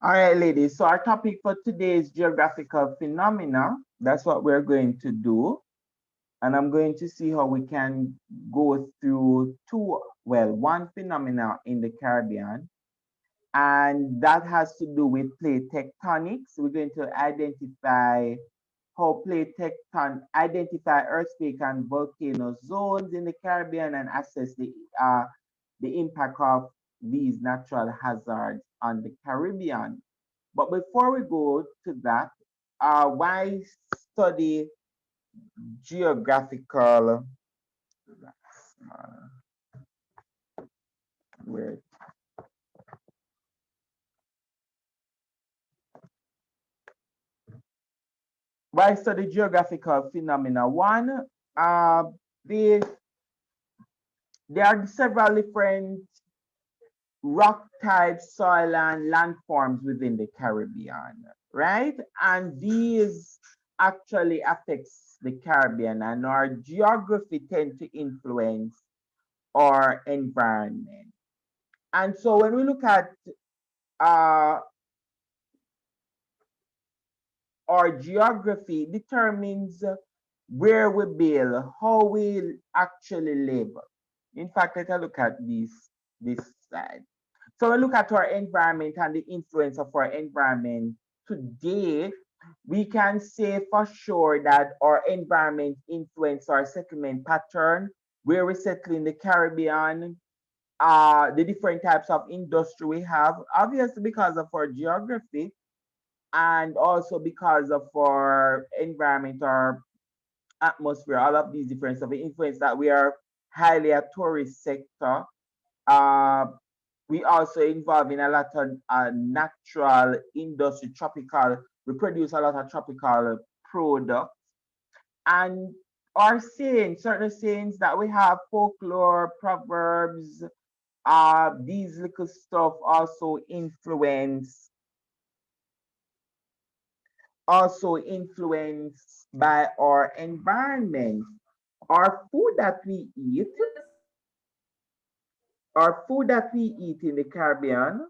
All right, ladies. So our topic for today is geographical phenomena. That's what we're going to do. And I'm going to see how we can go through one phenomena in the Caribbean. And that has to do with plate tectonics. We're going to identify earthquake and volcano zones in the Caribbean and assess the impact of these natural hazards on the Caribbean. But before we go to that, why study geographical? Uh, where why study geographical phenomena? One, uh, the, there are several different rock types, soil and landforms within the Caribbean, right? And these actually affects the Caribbean, and our geography tend to influence our environment. And so when we look at uh, our geography, determines where we build, how we actually live. In fact, let's look at this side. So we look at our environment and the influence of our environment today. We can say for sure that our environment influence our settlement pattern, where we settle in the Caribbean, the different types of industry we have, obviously because of our geography and also because of our environment, our atmosphere, all of these different stuff, the influence that we are highly a tourist sector. Uh, we also involved in a lot of natural industry, tropical. We produce a lot of tropical products and our sayings, certain sayings that we have, folklore, proverbs, these little stuff also influenced by our environment. Our food that we eat, our food that we eat in the Caribbean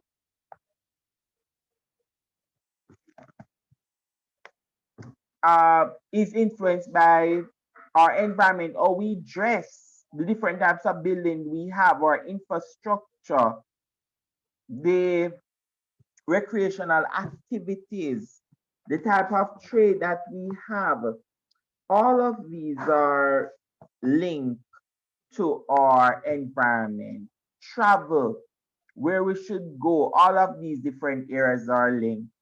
is influenced by our environment, or we dress, the different types of building we have, our infrastructure, the recreational activities, the type of trade that we have. All of these are linked to our environment. Travel, where we should go, all of these different areas are linked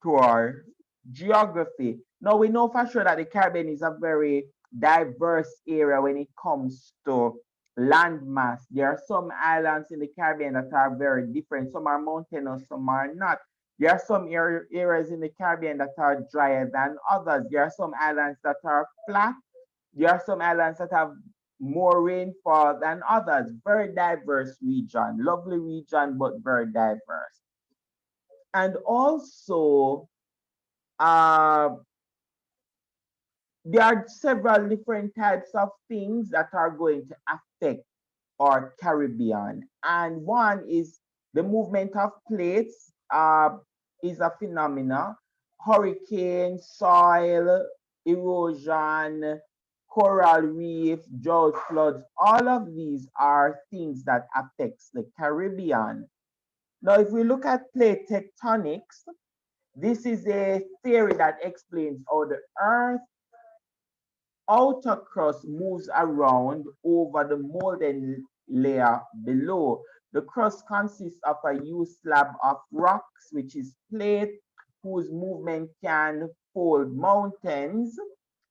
to our geography. Now we know for sure that the Caribbean is a very diverse area when it comes to land mass. There are some islands in the Caribbean that are very different. Some are mountainous, some are not. There are some areas in the Caribbean that are drier than others. There are some islands that are flat. There are some islands that have more rainfall than others. Very diverse region, lovely region, but very diverse. And also, uh, there are several different types of things that are going to affect our Caribbean. And one is the movement of plates is a phenomena. Hurricane, soil, erosion, coral reefs, drought, floods, all of these are things that affects the Caribbean. Now, if we look at plate tectonics, this is a theory that explains how the Earth outer crust moves around over the molten layer below. The crust consists of a huge slab of rocks, which is plate, whose movement can fold mountains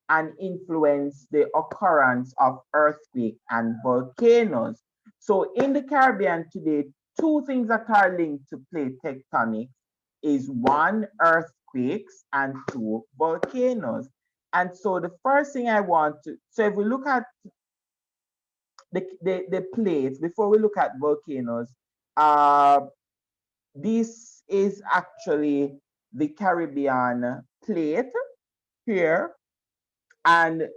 and influence the occurrence of earthquakes and volcanoes. So in the Caribbean today, two things that are linked to plate tectonics is one, earthquakes, and two, volcanoes. And so the first thing I want to, so if we look at the plates, before we look at volcanoes, uh, this is actually the Caribbean plate here, and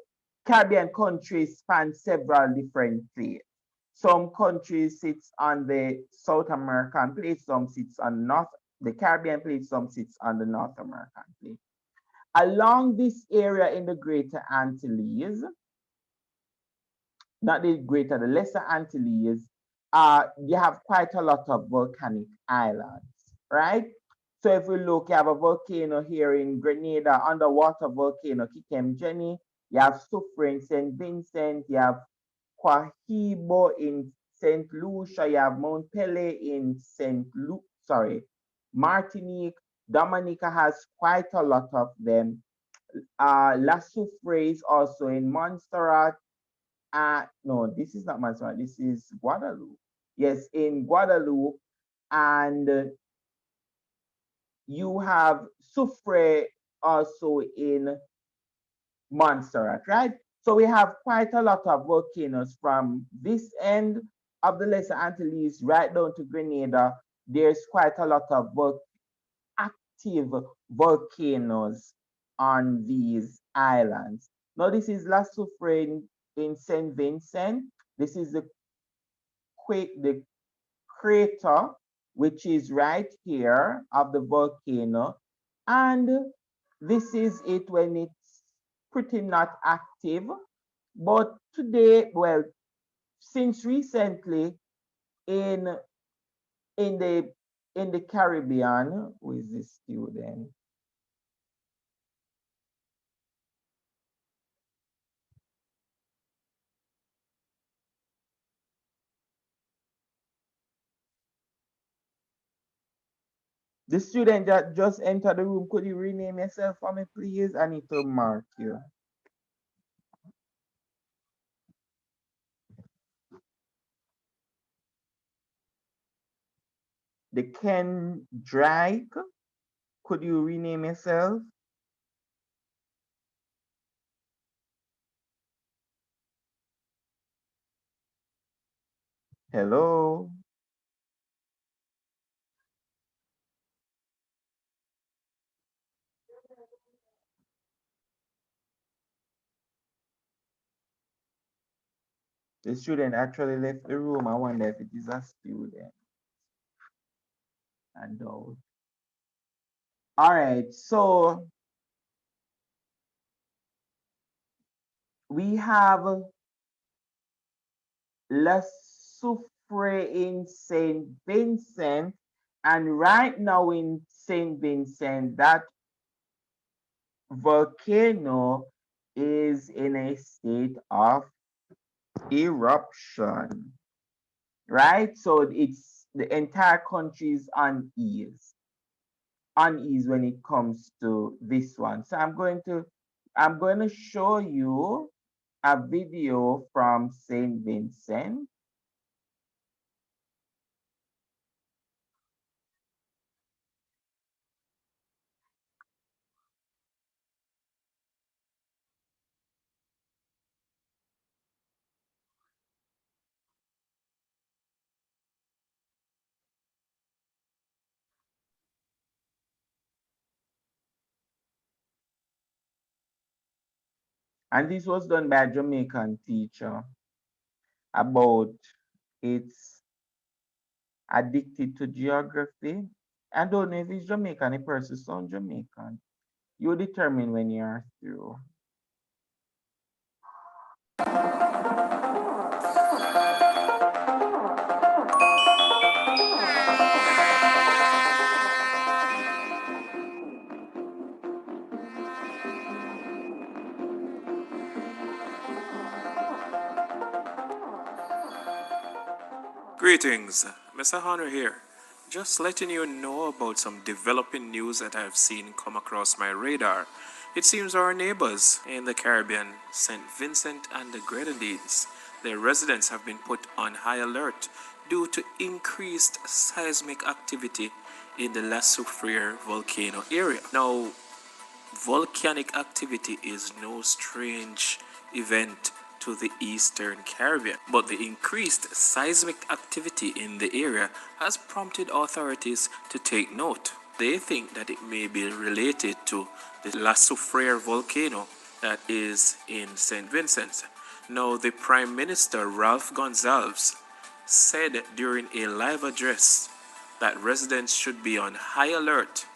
Caribbean countries span several different plates. Some countries sits on the South American plate, some sits on North The Caribbean plate some sits on the North American plate. Along this area in the Greater Antilles, not the Greater, the Lesser Antilles, you have quite a lot of volcanic islands, right? So if we look, you have a volcano here in Grenada, underwater volcano, Kikemjeni. You have Soufrière in St. Vincent. You have Quahibo in St. Lucia. You have Mount Pele in Martinique. Dominica has quite a lot of them. La Soufrière is also in Montserrat. No, this is not Montserrat. This is Guadeloupe. Yes, in Guadeloupe. And you have Soufrière also in Montserrat, right? So we have quite a lot of volcanoes from this end of the Lesser Antilles right down to Grenada. There's quite a lot of active volcanoes on these islands. Now this is La Soufrière in St. Vincent. This is the crater, which is right here of the volcano. And this is it when it's pretty not active. But today, well, since recently in the Caribbean, who is this student? The student that just entered the room, could you rename yourself for me, please? I need to mark you. The Ken Drake, could you rename yourself? Hello? The student actually left the room. I wonder if it is a student. Adult. All right, so we have La Soufrière in St. Vincent, and right now in St. Vincent, that volcano is in a state of eruption, right? So it's the entire country is unease when it comes to this one. So I'm going to show you a video from St. Vincent. And this was done by a Jamaican teacher about it's addicted to geography. I don't know if it's Jamaican, the person sounds Jamaican. You determine when you're through. Greetings, Mr. Hunter here. Just letting you know about some developing news that I've seen come across my radar. It seems our neighbors in the Caribbean, St. Vincent and the Grenadines, their residents have been put on high alert due to increased seismic activity in the La Soufrière volcano area. Now, volcanic activity is no strange event to the Eastern Caribbean, but the increased seismic activity in the area has prompted authorities to take note. They think that it may be related to the La Soufrière volcano that is in St. Vincent. Now, the Prime Minister Ralph Gonsalves said during a live address that residents should be on high alert,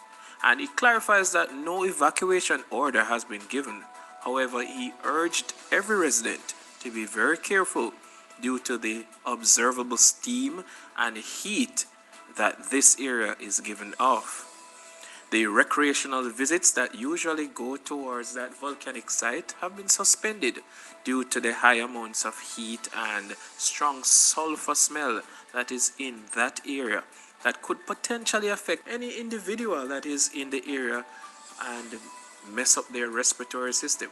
and it clarifies that no evacuation order has been given. However, he urged every resident to be very careful due to the observable steam and heat that this area is giving off. The recreational visits that usually go towards that volcanic site have been suspended due to the high amounts of heat and strong sulfur smell that is in that area that could potentially affect any individual that is in the area and mess up their respiratory system.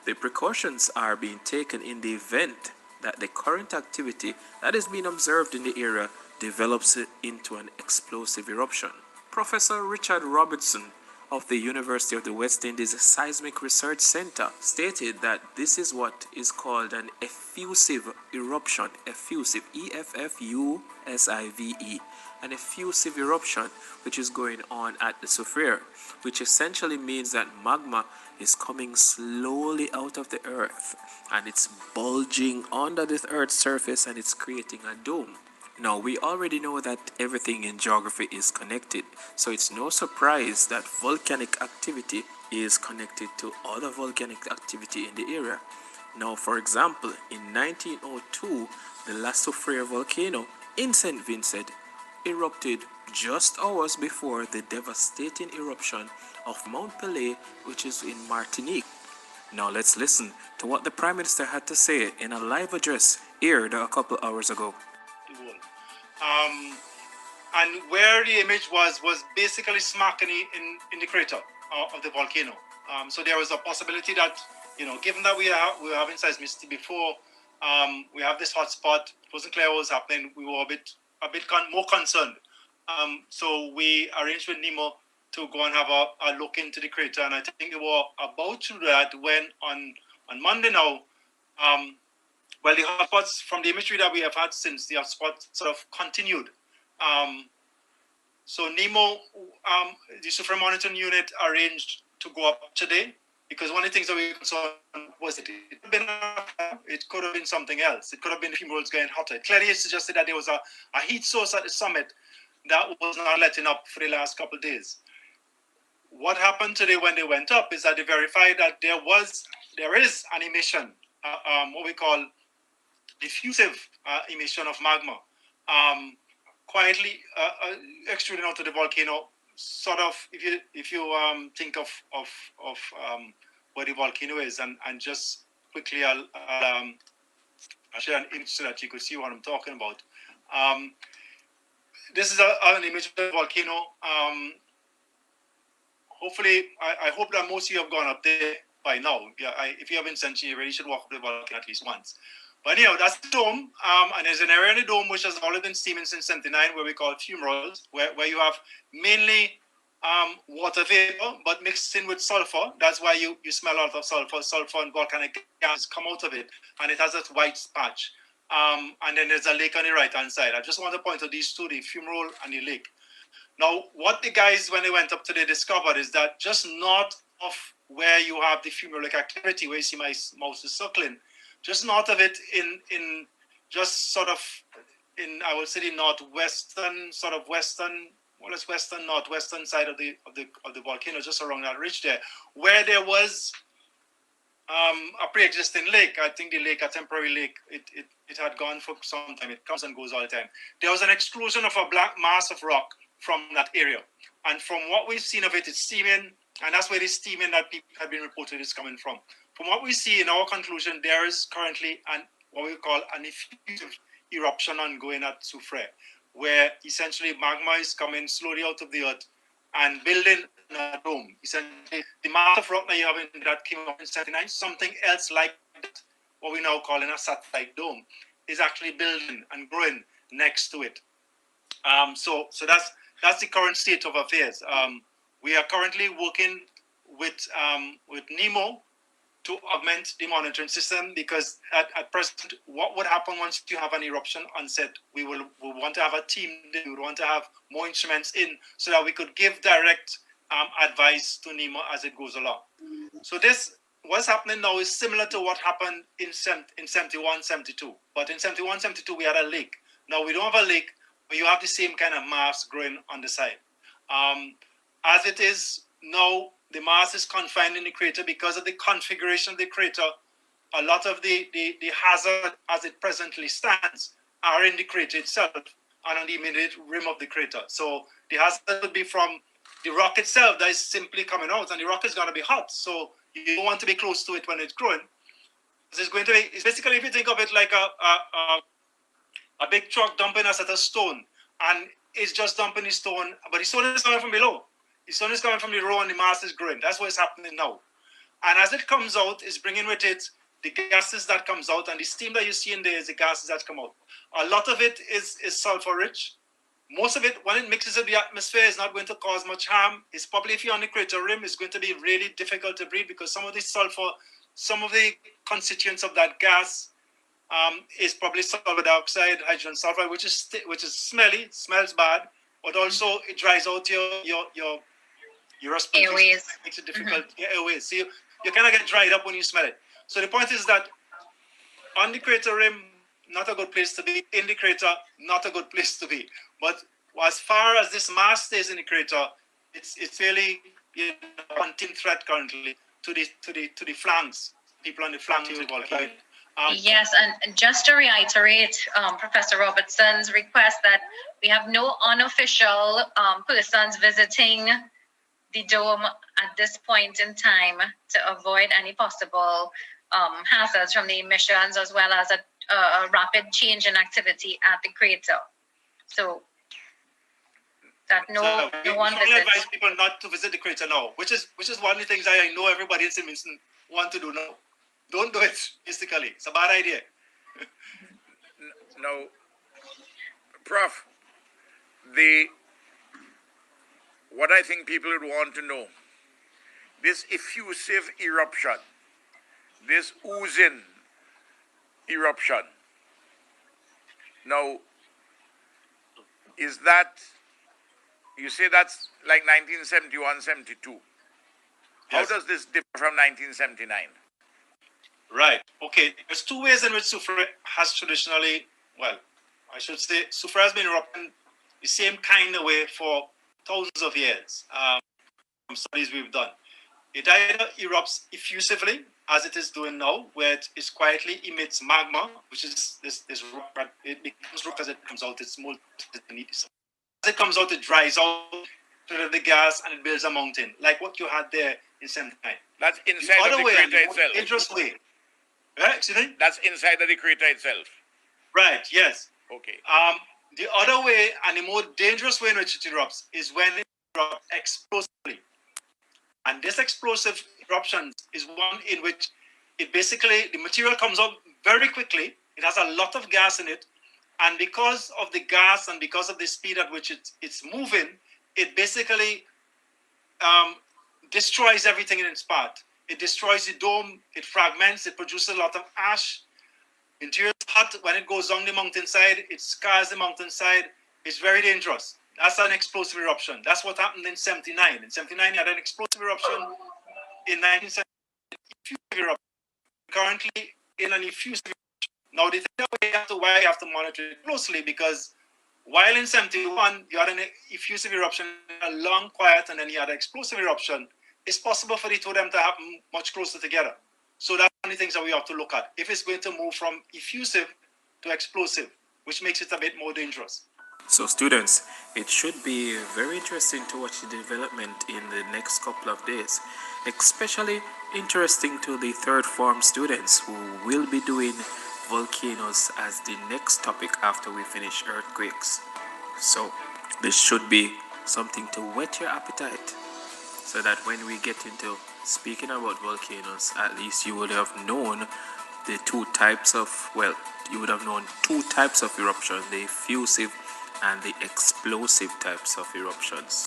The precautions are being taken in the event that the current activity that is being observed in the area develops into an explosive eruption. Professor Richard Robertson of the University of the West Indies Seismic Research Center stated that this is what is called an effusive eruption, effusive, EFFUSIVE, an effusive eruption which is going on at the Soufriere, which essentially means that magma is coming slowly out of the earth and it's bulging under the earth's surface and it's creating a dome. Now, we already know that everything in geography is connected, so it's no surprise that volcanic activity is connected to other volcanic activity in the area. Now, for example, in 1902, the La Soufriere volcano in St. Vincent erupted just hours before the devastating eruption of Mount Pelée, which is in Martinique. Now let's listen to what the Prime Minister had to say in a live address aired a couple hours ago. Um, and where the image was basically smack in the crater of the volcano. So there was a possibility that, given that we were having seismicity before, we have this hot spot. It wasn't clear what was happening. We were a bit more concerned. So we arranged with NEMO to go and have a look into the crater, and I think they were about to do that when on Monday now. Well, the hotspots from the imagery that we have had since, the hotspots sort of continued. So NEMO, the Soufriere Monitoring Unit, arranged to go up today because one of the things that we saw was it could have been something else. It could have been the fumaroles getting hotter. It clearly suggested that there was a heat source at the summit that was not letting up for the last couple of days. What happened today when they went up is that they verified that there is an emission, what we call diffusive emission of magma, quietly extruding out of the volcano. Sort of, if you think of where the volcano is, and just quickly, I'll share an image so that you could see what I'm talking about. This is an image of the volcano. Hopefully, I hope that most of you have gone up there by now. Yeah, if you haven't sent you really should walk up the volcano at least once. But anyhow, that's the dome, and there's an area in the dome which has already been steaming since 79, where we call fumaroles, where you have mainly water vapor, but mixed in with sulfur. That's why you smell a lot of sulfur. Sulfur and volcanic gas come out of it, and it has that white patch. And then there's a lake on the right-hand side. I just want to point out these two, the fumarole and the lake. Now, what the guys, when they went up today, discovered is that just north of where you have the fumarolic activity, where you see my mouse is circling, just north of it, in just sort of in, I would say, the northwestern, sort of western, well, it's western northwestern side of the volcano, just around that ridge there, where there was a pre-existing lake. I think the lake, a temporary lake, it had gone for some time. It comes and goes all the time. There was an explosion of a black mass of rock from that area, and from what we've seen of it, it's steaming, and that's where the steaming that people have been reported is coming from. From what we see in our conclusion, there is currently what we call an effusive eruption ongoing at Soufriere, where essentially magma is coming slowly out of the earth and building a dome. Essentially, the amount of rock that you have in that came up in 79, something else like that, what we now call in a satellite dome, is actually building and growing next to it. So that's the current state of affairs. We are currently working with NEMO to augment the monitoring system, because at present, what would happen once you have an eruption onset? We want to have a team. We would want to have more instruments in so that we could give direct advice to NEMO as it goes along. So what's happening now is similar to what happened in 71, 72. But in 71, 72, we had a lake. Now we don't have a lake, but you have the same kind of mass growing on the side. As it is now, the mass is confined in the crater because of the configuration of the crater. A lot of the hazard as it presently stands are in the crater itself and on the immediate rim of the crater. So the hazard would be from the rock itself that is simply coming out, and the rock is going to be hot. So you don't want to be close to it when it's growing. It's going to be, it's basically, if you think of it like a big truck dumping a set of stone, and it's just dumping the stone, but the stone is coming from below. The stone is coming from the row and the mass is growing. That's what's happening now. And as it comes out, it's bringing with it the gases that comes out, and the steam that you see in there is the gases that come out. A lot of it is sulfur rich. Most of it, when it mixes in the atmosphere, is not going to cause much harm. It's probably, if you're on the crater rim, it's going to be really difficult to breathe because some of the sulfur, some of the constituents of that gas is probably sulfur dioxide, hydrogen sulfide, which is smelly, smells bad, but also it dries out your respiratory airways. Makes it difficult. Your airways. So you kind of get dried up when you smell it. So the point is that on the crater rim, not a good place to be. In the crater, not a good place to be. But as far as this mass stays in the crater, it's really a continuing threat currently to the flanks, people on the flanks of the volcano. Yes, and just to reiterate Professor Robertson's request that we have no unofficial persons visiting the dome at this point in time to avoid any possible hazards from the emissions, as well as a rapid change in activity at the crater. So that no one visits. Advise people not to visit the crater now, which is one of the things I know everybody in St. Vincent want to do now. Don't do it, basically. It's a bad idea. Now, Prof, what I think people would want to know, this effusive eruption, this oozing eruption, now, is that, you say that's like 1971, 72. How Yes. does this differ from 1979? Right. Okay. There's two ways in which soufre has traditionally, well, I should say, soufre has been erupting the same kind of way for thousands of years. From studies we've done, it either erupts effusively, as it is doing now, where it quietly emits magma, which is this rock, but it becomes rock as it comes out. It's molten beneath the surface. As it comes out, it dries out the gas and it builds a mountain, like what you had there in 79. That's inside of the crater itself. Dangerous way. Right? Excuse me? That's inside of the crater itself. Right, yes. Okay. The other way, and the more dangerous way in which it erupts, is when it erupts explosively. And this explosive eruption is one in which it basically, the material comes out very quickly. It has a lot of gas in it. And because of the gas and because of the speed at which it's moving, it basically destroys everything in its path. It destroys the dome, it fragments, it produces a lot of ash. Interior is hot. When it goes down the mountainside, it scars the mountainside. It's very dangerous. That's an explosive eruption. That's what happened in 79. In 79, you had an explosive eruption. In 1970, effusive eruption. Currently in an effusive eruption. Now, the thing that why you have to monitor it closely, because while in 71, you had an effusive eruption, a long quiet, and then you had an explosive eruption, it's possible for the two of them to happen much closer together. So that's one of the things that we have to look at. If it's going to move from effusive to explosive, which makes it a bit more dangerous. So students, it should be very interesting to watch the development in the next couple of days, especially interesting to the third form students who will be doing volcanoes as the next topic after we finish earthquakes. So this should be something to whet your appetite, so that when we get into speaking about volcanoes, at least you would have known the two types of, well, you would have known two types of eruption, the effusive and the explosive types of eruptions.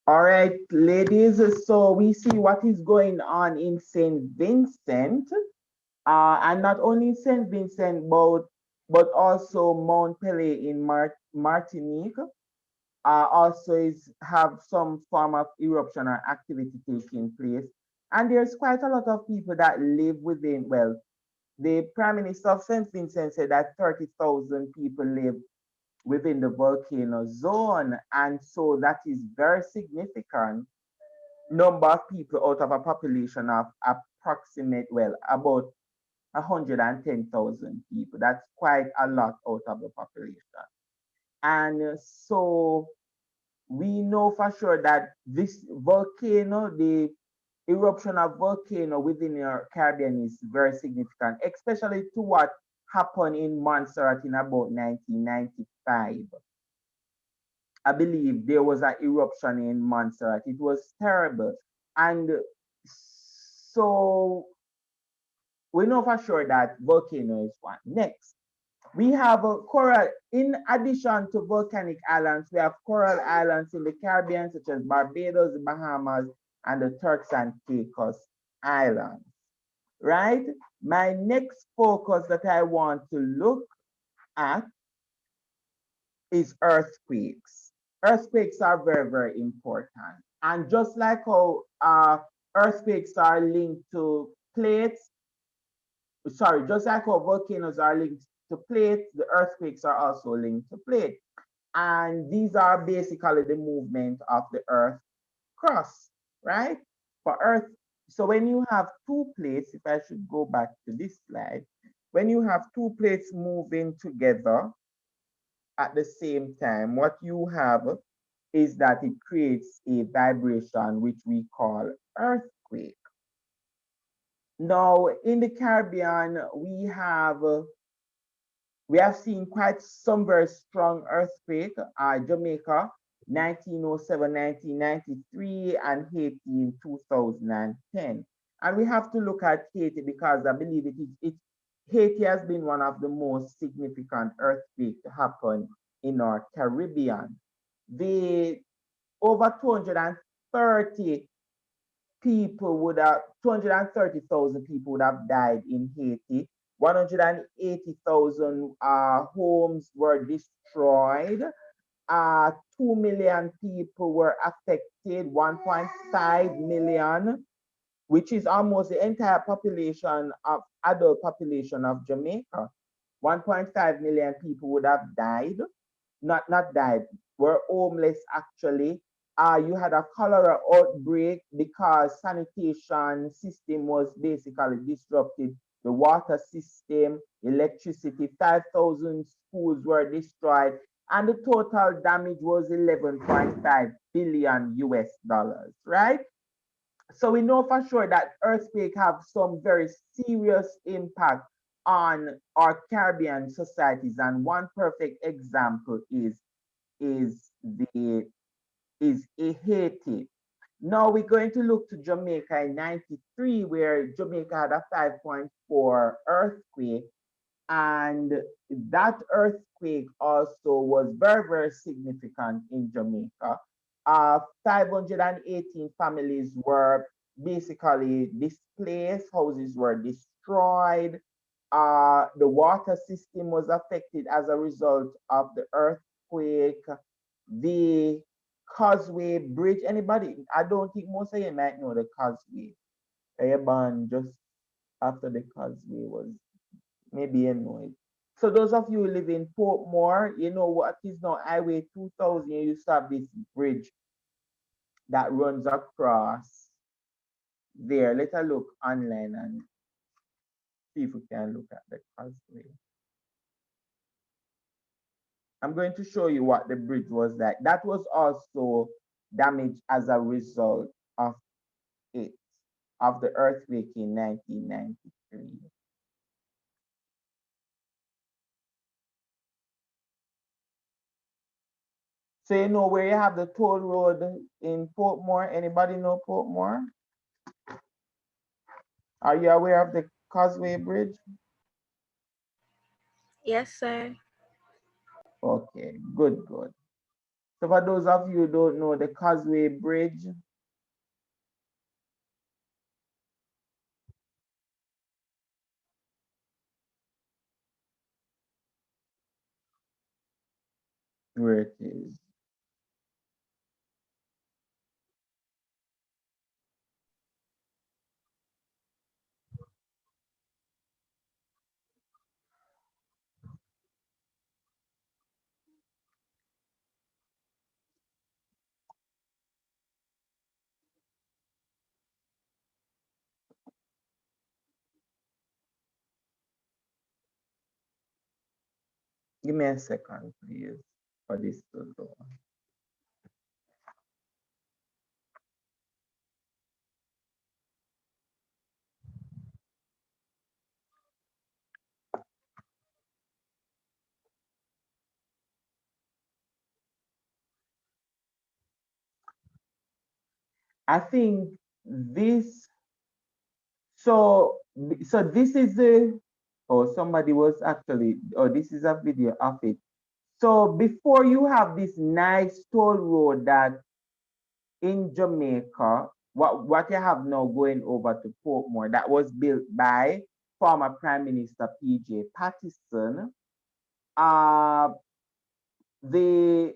All right, ladies, so we see what is going on in St. Vincent, and not only St. Vincent, but also Mount Pelée in Martinique. also have some form of eruption or activity taking place. And there's quite a lot of people that live within, well, the Prime Minister of St. Vincent said that 30,000 people live within the volcano zone. And so that is very significant number of people out of a population of approximate, well, about 110,000 people. That's quite a lot out of the population. And so we know for sure that this volcano, the eruption of volcano within the Caribbean is very significant, especially to what happened in Montserrat in about 1995. I believe there was an eruption in Montserrat. It was terrible. And so we know for sure that volcano is one. Next, we have a coral, in addition to volcanic islands, we have coral islands in the Caribbean, such as Barbados, the Bahamas, and the Turks and Caicos Islands, right? My next focus that I want to look at is earthquakes. Earthquakes are very, very important. And just like how earthquakes are linked to plates, sorry, just like how volcanoes are linked to plates, the earthquakes are also linked to plates. And these are basically the movement of the earth crust, right? For earth, so when you have two plates, if I should go back to this slide, when you have two plates moving together at the same time, what you have is that it creates a vibration which we call earthquake. Now, in the Caribbean, we have seen quite some very strong earthquake. Jamaica, 1907, 1993, and Haiti in 2010. And we have to look at Haiti because I believe Haiti has been one of the most significant earthquakes to happen in our Caribbean. The over 230 people would have 230,000 people would have died in Haiti. 180,000 homes were destroyed. 2 million people were affected. 1.5 million, which is almost the entire population of adult population of Jamaica. 1.5 million people would have died, not died, were homeless actually. You had a cholera outbreak because sanitation system was basically disrupted. The water system, electricity, 5,000 schools were destroyed, and the total damage was 11.5 billion US dollars, right? So we know for sure that earthquake have some very serious impact on our Caribbean societies, and one perfect example is the is Haiti. Now we're going to look to Jamaica in 93, where Jamaica had a 5.4 earthquake, and that earthquake also was very, very significant in Jamaica. 518 families were basically displaced, houses were destroyed. The water system was affected as a result of the earthquake. The Causeway Bridge, anybody? I don't think most of you might know the Causeway. Airborne just after the Causeway was, maybe you know it. So those of you who live in Portmore, you know what is now Highway 2000. You used to have this bridge that runs across there. Let us look online and see if we can look at the Causeway. I'm going to show you what the bridge was like. That was also damaged as a result of it, of the earthquake in 1993. So you know where you have the toll road in Portmore? Anybody know Portmore? Are you aware of the Causeway Bridge? Yes, sir. Okay, good, good. So for those of you who don't know the Causeway Bridge, where it is. Give me a second, please, for this to go. I think this, so this is the, oh, somebody was actually, oh, this is a video of it. So before you have this nice toll road that in Jamaica, what you have now going over to Portmore, that was built by former Prime Minister PJ Patterson. The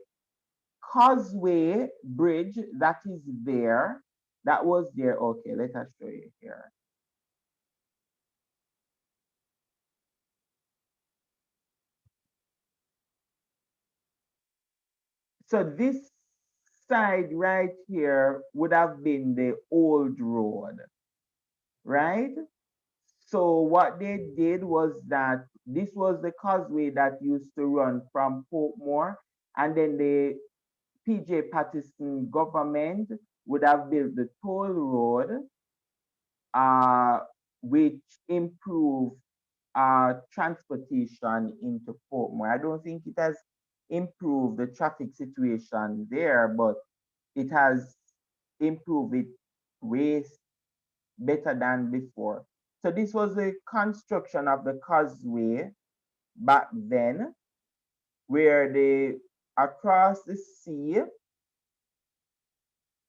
Causeway Bridge that is there, that was there. Okay, let us show you here. So this side right here would have been the old road, right? So what they did was that this was the causeway that used to run from Portmore, and then the PJ Patterson government would have built the toll road, uh, which improved transportation into Portmore. I don't think it has improved the traffic situation there, but it has improved it way better than before. So this was the construction of the causeway back then, where they across the sea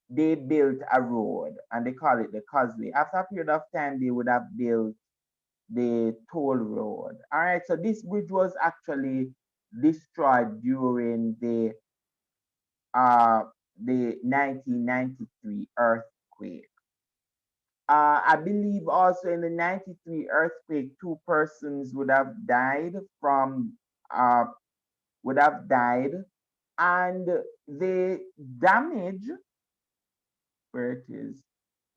they built a road and they call it the causeway. After a period of time, they would have built the toll road. All right, so this bridge was actually destroyed during the 1993 earthquake. I believe also in the 93 earthquake, two persons would have died from uh, would have died, and the damage, where it is,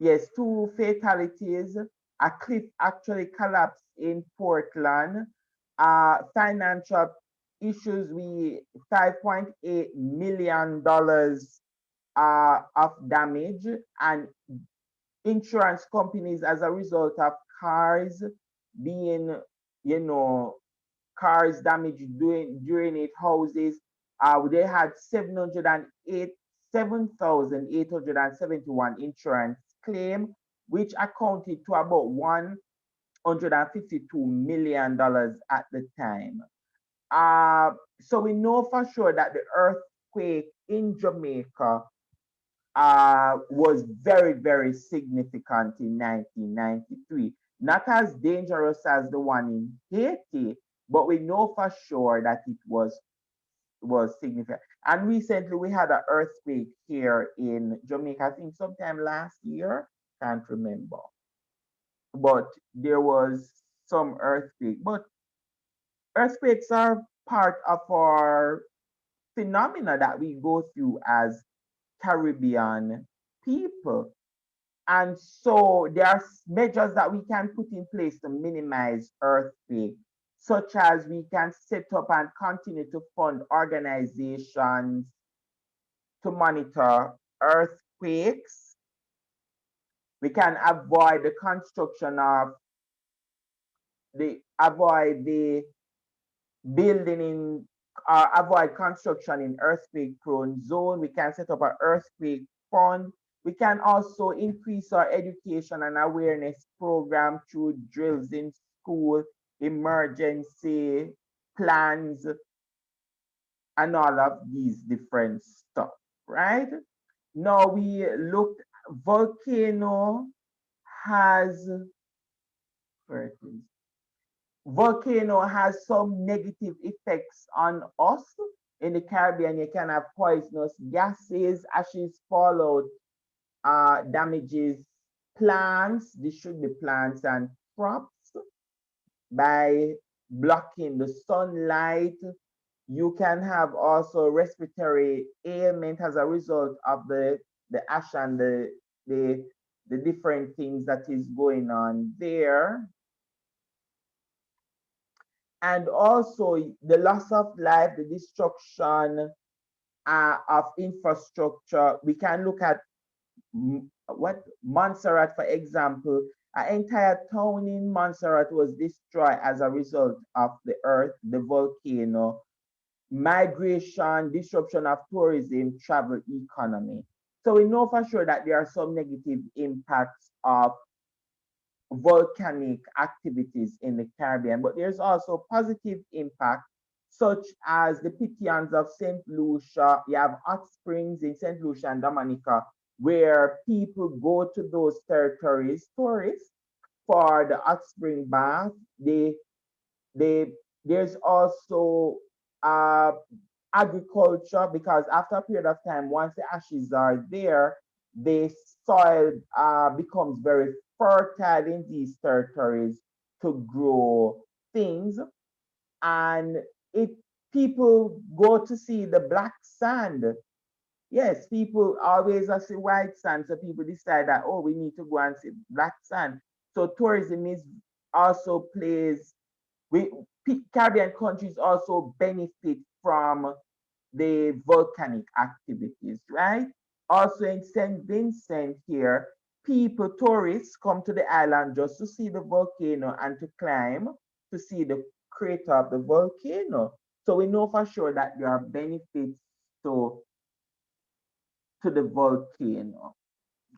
yes, two fatalities. A cliff actually collapsed in Portland. Financial issues, we $5.8 million of damage, and insurance companies as a result of cars being, you know, cars damaged during it, houses. They had 7,871 insurance claim, which accounted to about $152 million at the time. So we know for sure that the earthquake in Jamaica was very, very significant in 1993. Not as dangerous as the one in Haiti, but we know for sure that it was significant. And recently we had an earthquake here in Jamaica, I think sometime last year, can't remember. But there was some earthquake. But earthquakes are part of our phenomena that we go through as Caribbean people. And so there are measures that we can put in place to minimize earthquake, such as we can set up and continue to fund organizations to monitor earthquakes. We can avoid the construction of avoid the building in avoid construction in earthquake prone zone. We can set up an earthquake fund. We can also increase our education and awareness program through drills in school, emergency plans, and all of these different stuff, right? Now we looked, Volcano has, where it is, Volcano has some negative effects on us in the Caribbean. You can have poisonous gases, ashes fallout, damages plants. This should be plants and crops by blocking the sunlight. You can have also respiratory ailment as a result of the ash and the the different things that is going on there. and also the loss of life, the destruction of infrastructure. We can look at what Montserrat, for example. An entire town in Montserrat was destroyed as a result of the earth, the volcano, migration, disruption of tourism, travel, economy. So we know for sure that there are some negative impacts of volcanic activities in the Caribbean, but there's also positive impact, such as the Pythians of St. Lucia. You have hot springs in St. Lucia and Dominica, where people go to those territories, tourists, for the hot spring bath. They there's also uh, agriculture, because after a period of time, once the ashes are there, the soil becomes very fertile in these territories to grow things. And it people go to see the black sand. Yes, people always see white sand, so people decide that, oh, we need to go and see black sand. So tourism is also plays we Caribbean countries also benefit from the volcanic activities, right? Also in St. Vincent here, people, tourists come to the island just to see the volcano and to climb to see the crater of the volcano. So we know for sure that there are benefits to the volcano.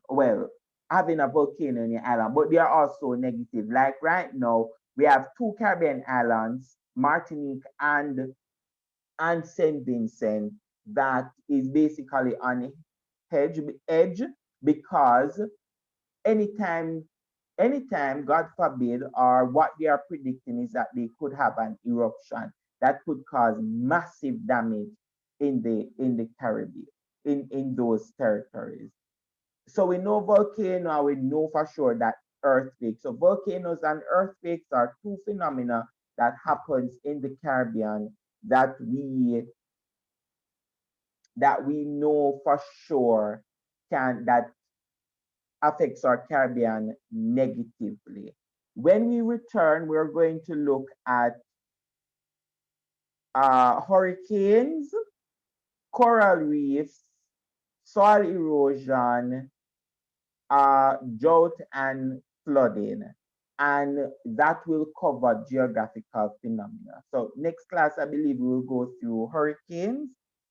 Well, having a volcano in your island, but they are also negative. Like right now, we have two Caribbean islands, Martinique and Saint Vincent, that is basically on edge, because anytime, God forbid, or what they are predicting is that they could have an eruption that could cause massive damage in the Caribbean, in those territories. So we know volcano, and we know for sure that earthquakes. So volcanoes and earthquakes are two phenomena that happens in the Caribbean that we know for sure can that affects our Caribbean negatively. When we return, we're going to look at hurricanes, coral reefs, soil erosion, drought and flooding, and that will cover geographical phenomena. So next class, I believe we will go through hurricanes,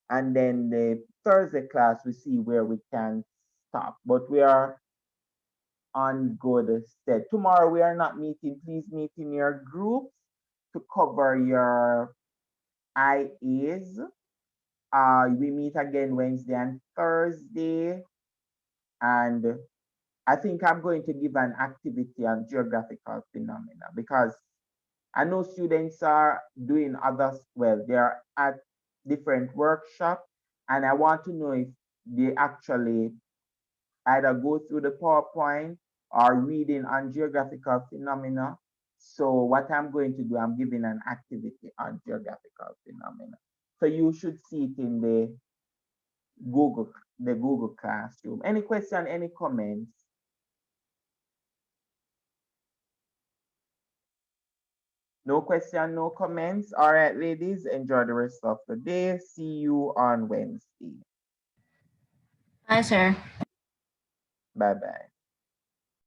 and then the Thursday class, we see where we can stop. But we are on good stead. Tomorrow we are not meeting. Please meet in your groups to cover your IAs. We meet again Wednesday and Thursday, and I think I'm going to give an activity on geographical phenomena, because I know students are doing others, well, they're at different workshops, and I want to know if they actually either go through the PowerPoint or reading on geographical phenomena. So what I'm going to do, I'm giving an activity on geographical phenomena. So you should see it in Google, the Google Classroom. Any question, any comments? No question, no comments. All right, ladies, enjoy the rest of the day. See you on Wednesday. Bye, sir. Bye bye.